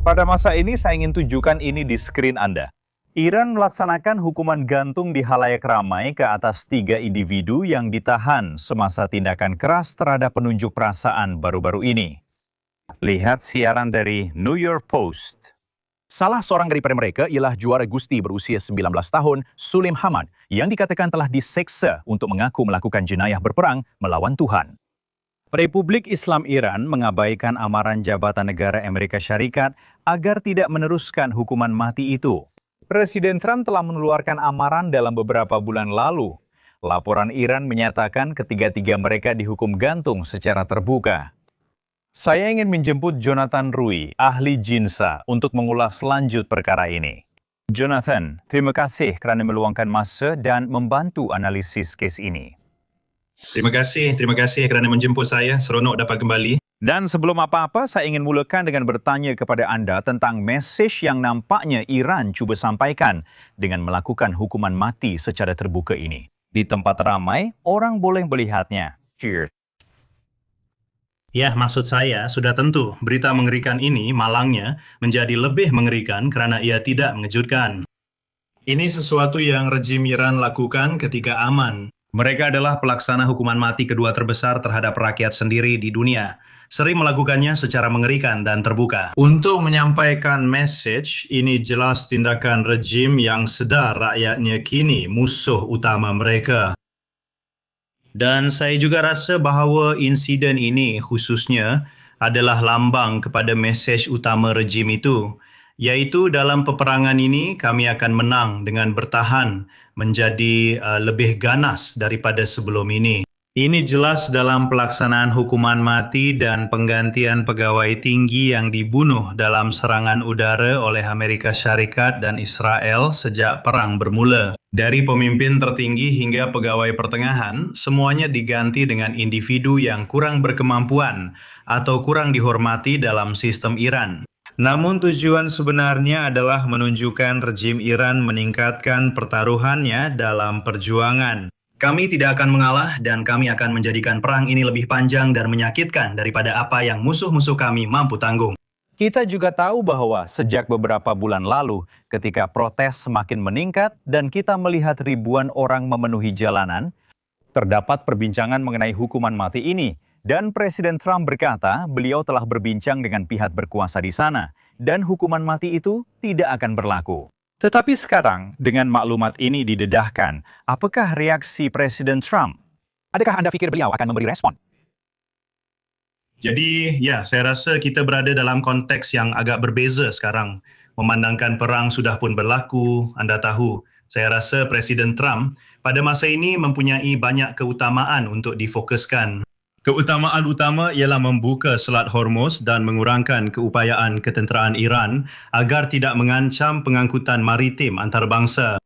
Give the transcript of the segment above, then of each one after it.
Pada masa ini saya ingin tunjukkan ini di screen Anda. Iran melaksanakan hukuman gantung di halayak ramai ke atas 3 individu yang ditahan semasa tindakan keras terhadap penunjuk perasaan baru-baru ini. Lihat siaran dari New York Post. Salah seorang daripada mereka ialah juara Gusti berusia 19 tahun, Sulim Hamad, yang dikatakan telah diseksa untuk mengaku melakukan jenayah berperang melawan Tuhan. Republik Islam Iran mengabaikan amaran Jabatan Negara Amerika Syarikat agar tidak meneruskan hukuman mati itu. Presiden Trump telah mengeluarkan amaran dalam beberapa bulan lalu. Laporan Iran menyatakan ketiga-tiga mereka dihukum gantung secara terbuka. Saya ingin menjemput Jonathan Rui, ahli jinsa, untuk mengulas lanjut perkara ini. Jonathan, terima kasih kerana meluangkan masa dan membantu analisis kes ini. Terima kasih kerana menjemput saya. Seronok dapat kembali. Dan sebelum apa-apa, saya ingin mulakan dengan bertanya kepada anda tentang mesej yang nampaknya Iran cuba sampaikan dengan melakukan hukuman mati secara terbuka ini. Di tempat ramai, orang boleh melihatnya. Cheers. Ya, maksud saya sudah tentu berita mengerikan ini malangnya menjadi lebih mengerikan kerana ia tidak mengejutkan. Ini sesuatu yang rejim Iran lakukan ketika aman. Mereka adalah pelaksana hukuman mati kedua terbesar terhadap rakyat sendiri di dunia. Sering melakukannya secara mengerikan dan terbuka. Untuk menyampaikan mesej, ini jelas tindakan rejim yang sedar rakyatnya kini musuh utama mereka. Dan saya juga rasa bahawa insiden ini khususnya adalah lambang kepada mesej utama rejim itu, iaitu dalam peperangan ini kami akan menang dengan bertahan menjadi lebih ganas daripada sebelum ini. Ini jelas dalam pelaksanaan hukuman mati dan penggantian pegawai tinggi yang dibunuh dalam serangan udara oleh Amerika Syarikat dan Israel sejak perang bermula. Dari pemimpin tertinggi hingga pegawai pertengahan, semuanya diganti dengan individu yang kurang berkemampuan atau kurang dihormati dalam sistem Iran. Namun tujuan sebenarnya adalah menunjukkan rejim Iran meningkatkan pertaruhannya dalam perjuangan. Kami tidak akan mengalah dan kami akan menjadikan perang ini lebih panjang dan menyakitkan daripada apa yang musuh-musuh kami mampu tanggung. Kita juga tahu bahwa sejak beberapa bulan lalu, ketika protes semakin meningkat dan kita melihat ribuan orang memenuhi jalanan, terdapat perbincangan mengenai hukuman mati ini. Dan Presiden Trump berkata beliau telah berbincang dengan pihak berkuasa di sana dan hukuman mati itu tidak akan berlaku. Tetapi sekarang, dengan maklumat ini didedahkan, apakah reaksi Presiden Trump? Adakah Anda pikir beliau akan memberi respon? Jadi, ya, saya rasa kita berada dalam konteks yang agak berbeza sekarang. Memandangkan perang sudah pun berlaku, Anda tahu, saya rasa Presiden Trump pada masa ini mempunyai banyak keutamaan untuk difokuskan. Keutamaan utama ialah membuka Selat Hormuz dan mengurangkan keupayaan ketenteraan Iran agar tidak mengancam pengangkutan maritim antarabangsa.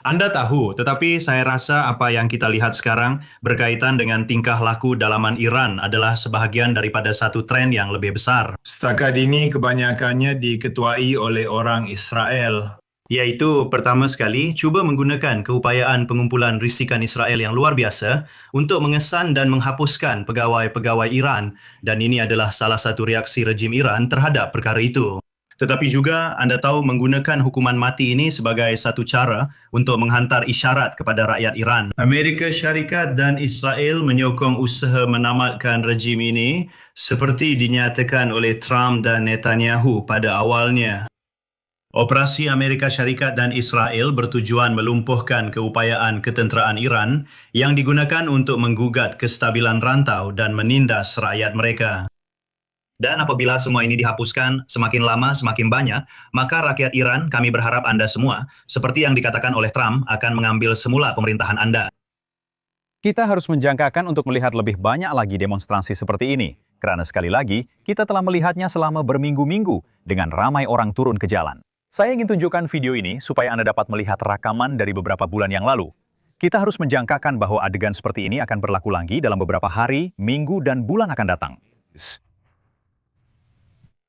Anda tahu, tetapi saya rasa apa yang kita lihat sekarang berkaitan dengan tingkah laku dalaman Iran adalah sebahagian daripada satu tren yang lebih besar. Setakat ini kebanyakannya diketuai oleh orang Israel. Iaitu pertama sekali cuba menggunakan keupayaan pengumpulan risikan Israel yang luar biasa untuk mengesan dan menghapuskan pegawai-pegawai Iran, dan ini adalah salah satu reaksi rejim Iran terhadap perkara itu. Tetapi juga anda tahu menggunakan hukuman mati ini sebagai satu cara untuk menghantar isyarat kepada rakyat Iran. Amerika Syarikat dan Israel menyokong usaha menamatkan rejim ini seperti dinyatakan oleh Trump dan Netanyahu pada awalnya. Operasi Amerika Syarikat dan Israel bertujuan melumpuhkan keupayaan ketenteraan Iran yang digunakan untuk menggugat kestabilan rantau dan menindas rakyat mereka. Dan apabila semua ini dihapuskan semakin lama semakin banyak, maka rakyat Iran, kami berharap Anda semua, seperti yang dikatakan oleh Trump, akan mengambil semula pemerintahan Anda. Kita harus menjangkakan untuk melihat lebih banyak lagi demonstrasi seperti ini, karena sekali lagi, kita telah melihatnya selama berminggu-minggu dengan ramai orang turun ke jalan. Saya ingin tunjukkan video ini supaya Anda dapat melihat rakaman dari beberapa bulan yang lalu. Kita harus menjangkakan bahwa adegan seperti ini akan berlaku lagi dalam beberapa hari, minggu, dan bulan akan datang.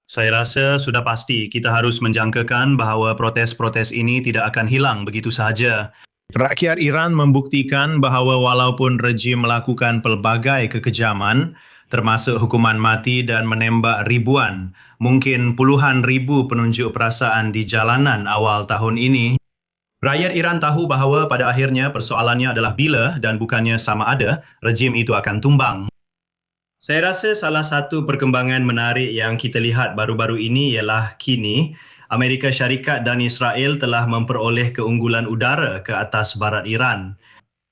Saya rasa sudah pasti kita harus menjangkakan bahawa protes-protes ini tidak akan hilang begitu sahaja. Rakyat Iran membuktikan bahawa walaupun rejim melakukan pelbagai kekejaman, termasuk hukuman mati dan menembak ribuan, mungkin puluhan ribu penunjuk perasaan di jalanan awal tahun ini. Rakyat Iran tahu bahawa pada akhirnya persoalannya adalah bila dan bukannya sama ada rejim itu akan tumbang. Saya rasa salah satu perkembangan menarik yang kita lihat baru-baru ini ialah kini Amerika Syarikat dan Israel telah memperoleh keunggulan udara ke atas barat Iran.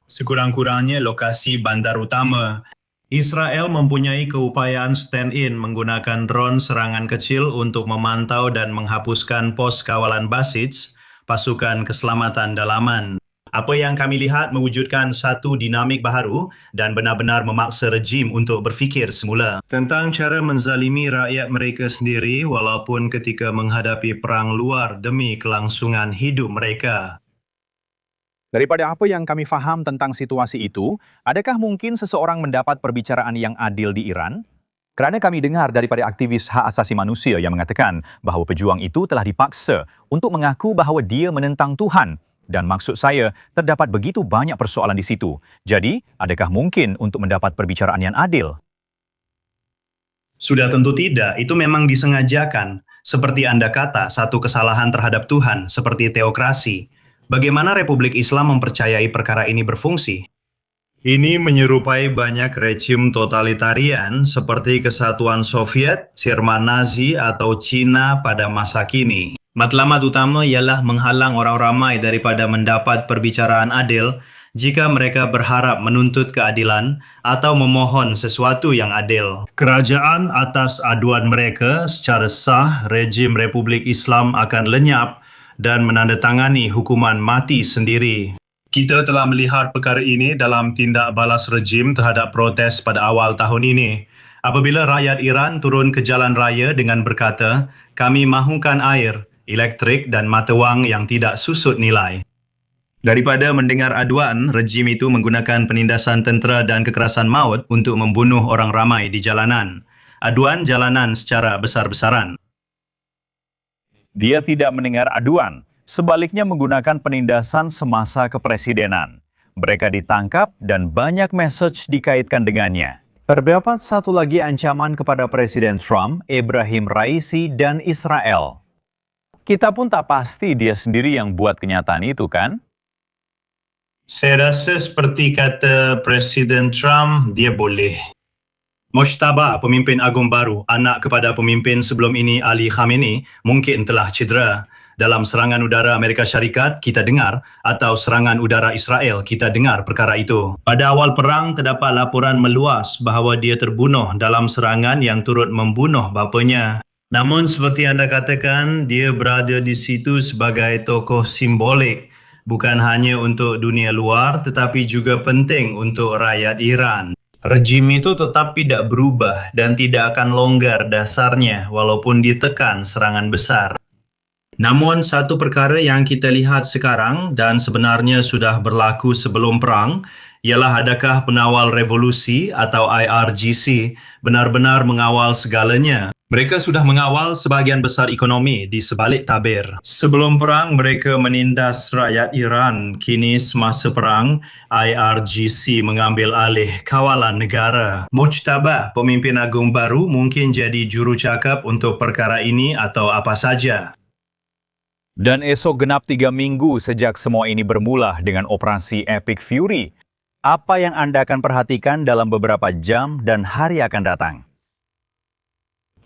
Sekurang-kurangnya lokasi bandar utama. Israel mempunyai keupayaan stand-in menggunakan drone serangan kecil untuk memantau dan menghapuskan pos kawalan Basij, pasukan keselamatan dalaman. Apa yang kami lihat mewujudkan satu dinamik baharu dan benar-benar memaksa rejim untuk berfikir semula tentang cara menzalimi rakyat mereka sendiri walaupun ketika menghadapi perang luar demi kelangsungan hidup mereka. Daripada apa yang kami faham tentang situasi itu, adakah mungkin seseorang mendapat perbicaraan yang adil di Iran? Kerana kami dengar daripada aktivis hak asasi manusia yang mengatakan bahawa pejuang itu telah dipaksa untuk mengaku bahawa dia menentang Tuhan. Dan maksud saya, terdapat begitu banyak persoalan di situ. Jadi, adakah mungkin untuk mendapat perbicaraan yang adil? Sudah tentu tidak, itu memang disengajakan. Seperti Anda kata, satu kesalahan terhadap Tuhan, seperti teokrasi. Bagaimana Republik Islam mempercayai perkara ini berfungsi? Ini menyerupai banyak rejim totalitarian seperti Kesatuan Soviet, Jerman Nazi, atau Cina pada masa kini. Matlamat utama ialah menghalang orang ramai daripada mendapat perbicaraan adil jika mereka berharap menuntut keadilan atau memohon sesuatu yang adil. Kerajaan atas aduan mereka secara sah, rejim Republik Islam akan lenyap dan menandatangani hukuman mati sendiri. Kita telah melihat perkara ini dalam tindak balas rejim terhadap protes pada awal tahun ini. Apabila rakyat Iran turun ke jalan raya dengan berkata, kami mahukan air, elektrik dan mata wang yang tidak susut nilai. Daripada mendengar aduan, rejim itu menggunakan penindasan tentera dan kekerasan maut untuk membunuh orang ramai di jalanan. Aduan jalanan secara besar-besaran. Dia tidak mendengar aduan, sebaliknya menggunakan penindasan semasa kepresidenan. Mereka ditangkap dan banyak mesej dikaitkan dengannya. Terdapat satu lagi ancaman kepada Presiden Trump, Ebrahim Raisi, dan Israel. Kita pun tak pasti dia sendiri yang buat kenyataan itu, kan? Saya rasa seperti kata Presiden Trump, dia boleh. Mojtaba, pemimpin agung baru, anak kepada pemimpin sebelum ini Ali Khamenei, mungkin telah cedera. Dalam serangan udara Amerika Syarikat, kita dengar, atau serangan udara Israel, kita dengar perkara itu. Pada awal perang, terdapat laporan meluas bahawa dia terbunuh dalam serangan yang turut membunuh bapanya. Namun seperti anda katakan, dia berada di situ sebagai tokoh simbolik, bukan hanya untuk dunia luar tetapi juga penting untuk rakyat Iran. Rejim itu tetap tidak berubah dan tidak akan longgar dasarnya walaupun ditekan serangan besar. Namun satu perkara yang kita lihat sekarang dan sebenarnya sudah berlaku sebelum perang ialah adakah penawal revolusi atau IRGC benar-benar mengawal segalanya. Mereka sudah mengawal sebahagian besar ekonomi di sebalik tabir. Sebelum perang, mereka menindas rakyat Iran. Kini semasa perang, IRGC mengambil alih kawalan negara. Mojtaba, pemimpin agung baru, mungkin jadi jurucakap untuk perkara ini atau apa saja. Dan esok genap 3 minggu sejak semua ini bermula dengan operasi Epic Fury. Apa yang Anda akan perhatikan dalam beberapa jam dan hari akan datang?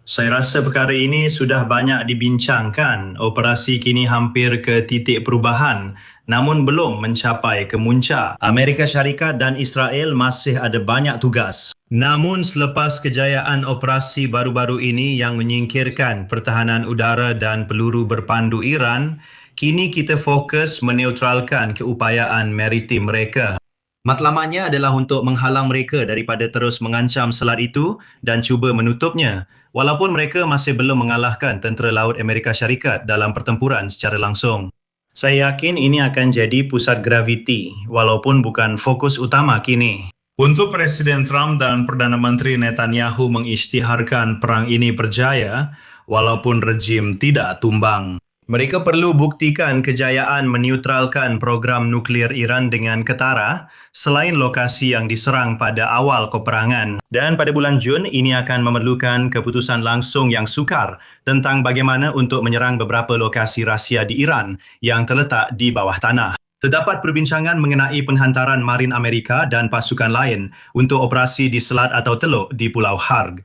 Saya rasa perkara ini sudah banyak dibincangkan. Operasi kini hampir ke titik perubahan, namun belum mencapai kemuncak. Amerika Syarikat dan Israel masih ada banyak tugas. Namun selepas kejayaan operasi baru-baru ini yang menyingkirkan pertahanan udara dan peluru berpandu Iran, kini kita fokus meneutralkan keupayaan maritim mereka. Matlamatnya adalah untuk menghalang mereka daripada terus mengancam selat itu dan cuba menutupnya, walaupun mereka masih belum mengalahkan tentera laut Amerika Syarikat dalam pertempuran secara langsung. Saya yakin ini akan jadi pusat graviti, walaupun bukan fokus utama kini. Untuk Presiden Trump dan Perdana Menteri Netanyahu mengisytiharkan perang ini berjaya, walaupun rejim tidak tumbang. Mereka perlu buktikan kejayaan menetralkan program nuklear Iran dengan ketara selain lokasi yang diserang pada awal peperangan. Dan pada bulan Jun, ini akan memerlukan keputusan langsung yang sukar tentang bagaimana untuk menyerang beberapa lokasi rahsia di Iran yang terletak di bawah tanah. Terdapat perbincangan mengenai penghantaran Marin Amerika dan pasukan lain untuk operasi di Selat atau Teluk di Pulau Harg.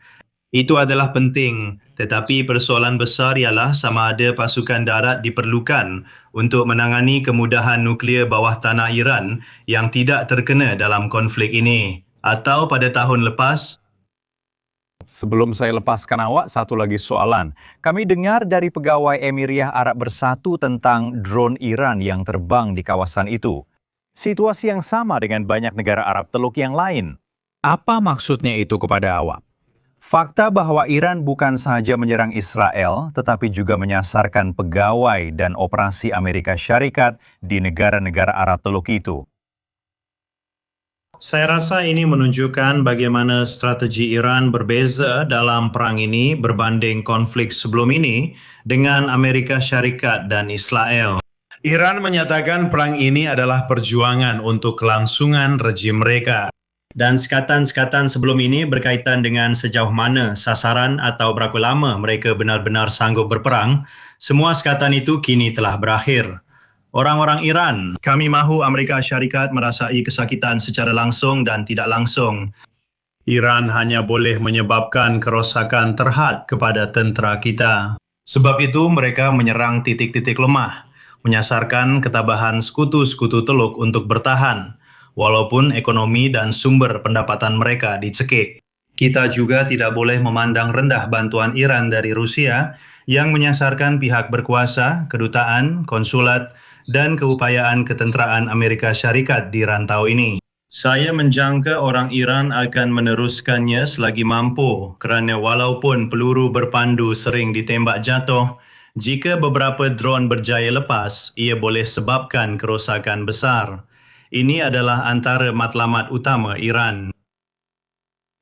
Itu adalah penting, tetapi persoalan besar ialah sama ada pasukan darat diperlukan untuk menangani kemudahan nuklear bawah tanah Iran yang tidak terkena dalam konflik ini. Atau pada tahun lepas, Sebelum saya lepaskan awak, satu lagi soalan. Kami dengar dari pegawai Emiriyah Arab Bersatu tentang drone Iran yang terbang di kawasan itu. Situasi yang sama dengan banyak negara Arab Teluk yang lain. Apa maksudnya itu kepada awak? Fakta bahwa Iran bukan saja menyerang Israel, tetapi juga menyasarkan pegawai dan operasi Amerika Syarikat di negara-negara Arab Teluk itu. saya rasa ini menunjukkan bagaimana strategi Iran berbeza dalam perang ini berbanding konflik sebelum ini dengan Amerika Syarikat dan Israel. Iran menyatakan perang ini adalah perjuangan untuk kelangsungan rejim mereka. Dan sekatan-sekatan sebelum ini berkaitan dengan sejauh mana sasaran atau berapa lama mereka benar-benar sanggup berperang. Semua sekatan itu kini telah berakhir. Orang-orang Iran, kami mahu Amerika Syarikat merasai kesakitan secara langsung dan tidak langsung. Iran hanya boleh menyebabkan kerosakan terhad kepada tentera kita. Sebab itu mereka menyerang titik-titik lemah, menyasarkan ketabahan sekutu-sekutu Teluk untuk bertahan, walaupun ekonomi dan sumber pendapatan mereka dicekik. Kita juga tidak boleh memandang rendah bantuan Iran dari Rusia yang menyasarkan pihak berkuasa, kedutaan, konsulat, dan keupayaan ketenteraan Amerika Syarikat di rantau ini. Saya menjangka orang Iran akan meneruskannya selagi mampu kerana walaupun peluru berpandu sering ditembak jatuh, jika beberapa drone berjaya lepas, ia boleh sebabkan kerosakan besar. Ini adalah antara matlamat utama Iran.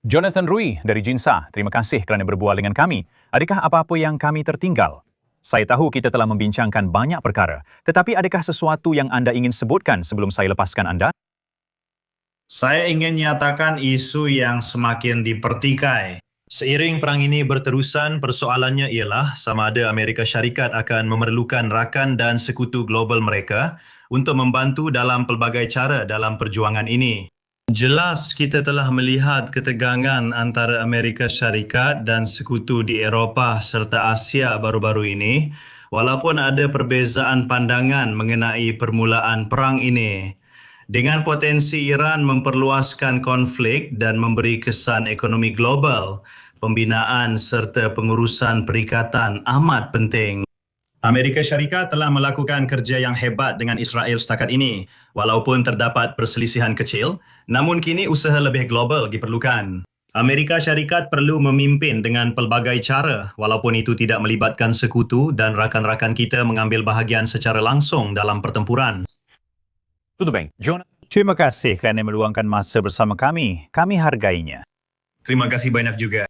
Jonathan Rui dari Jinsa, terima kasih kerana berbual dengan kami. Adakah apa-apa yang kami tertinggal? Saya tahu kita telah membincangkan banyak perkara, tetapi adakah sesuatu yang anda ingin sebutkan sebelum saya lepaskan anda? Saya ingin nyatakan isu yang semakin dipertikai. Seiring perang ini berterusan, persoalannya ialah sama ada Amerika Syarikat akan memerlukan rakan dan sekutu global mereka untuk membantu dalam pelbagai cara dalam perjuangan ini. Jelas kita telah melihat ketegangan antara Amerika Syarikat dan sekutu di Eropah serta Asia baru-baru ini, walaupun ada perbezaan pandangan mengenai permulaan perang ini. Dengan potensi Iran memperluaskan konflik dan memberi kesan ekonomi global, pembinaan serta pengurusan perikatan amat penting. Amerika Syarikat telah melakukan kerja yang hebat dengan Israel setakat ini. Walaupun terdapat perselisihan kecil, namun kini usaha lebih global diperlukan. Amerika Syarikat perlu memimpin dengan pelbagai cara, walaupun itu tidak melibatkan sekutu dan rakan-rakan kita mengambil bahagian secara langsung dalam pertempuran. Tudo bem. Jonathan, terima kasih kerana meluangkan masa bersama kami. Kami hargainya. Terima kasih banyak juga.